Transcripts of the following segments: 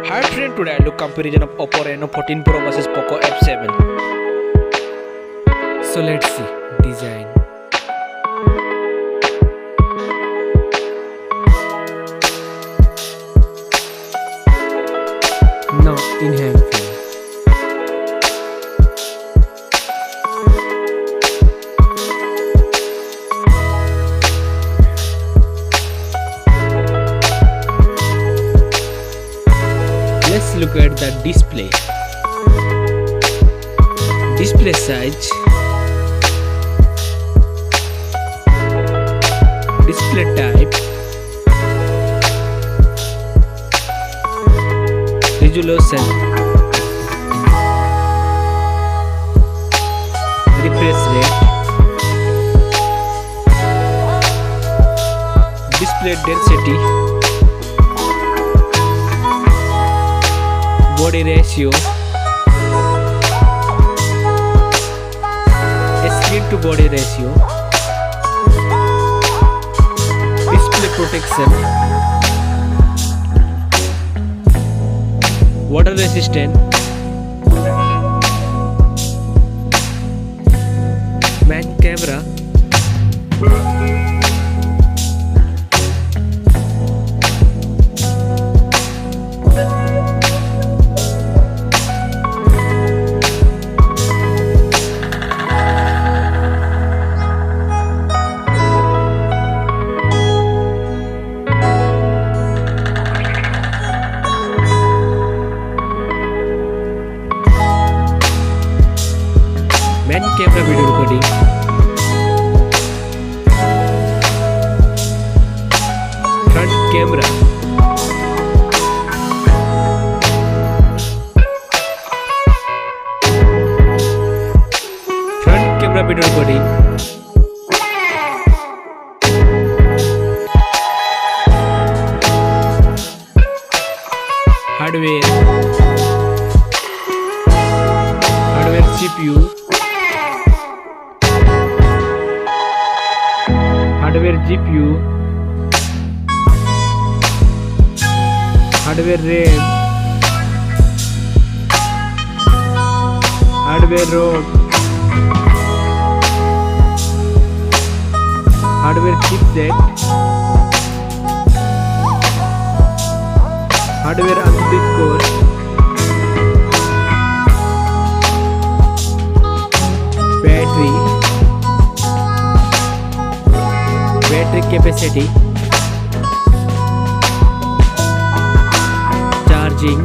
Hi friend, today I look comparison of Oppo Reno 14 Pro versus Poco F7. So let's see design. Now in hand feel. Let's look at the display. Display size, display type, resolution, refresh rate, display density, body ratio, screen to body ratio, display protection, water resistant, main camera, main camera video recording, front camera, front camera video recording, hardware CPU, hardware GPU, hardware RAM, hardware ROM, hardware chipset, hardware underscore, battery capacity, charging,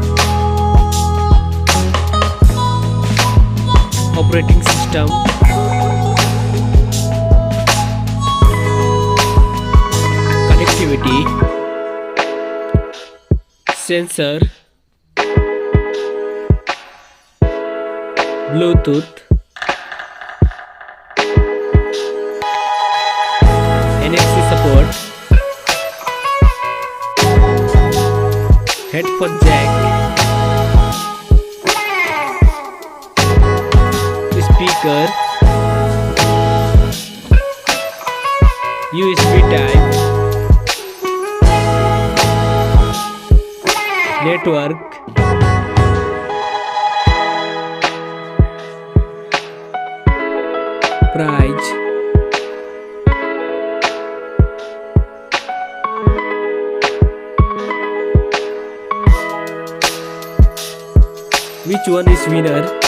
operating system, connectivity, sensor, Bluetooth, NFC support, headphone jack, speaker, USB type, network, price, which one is winner?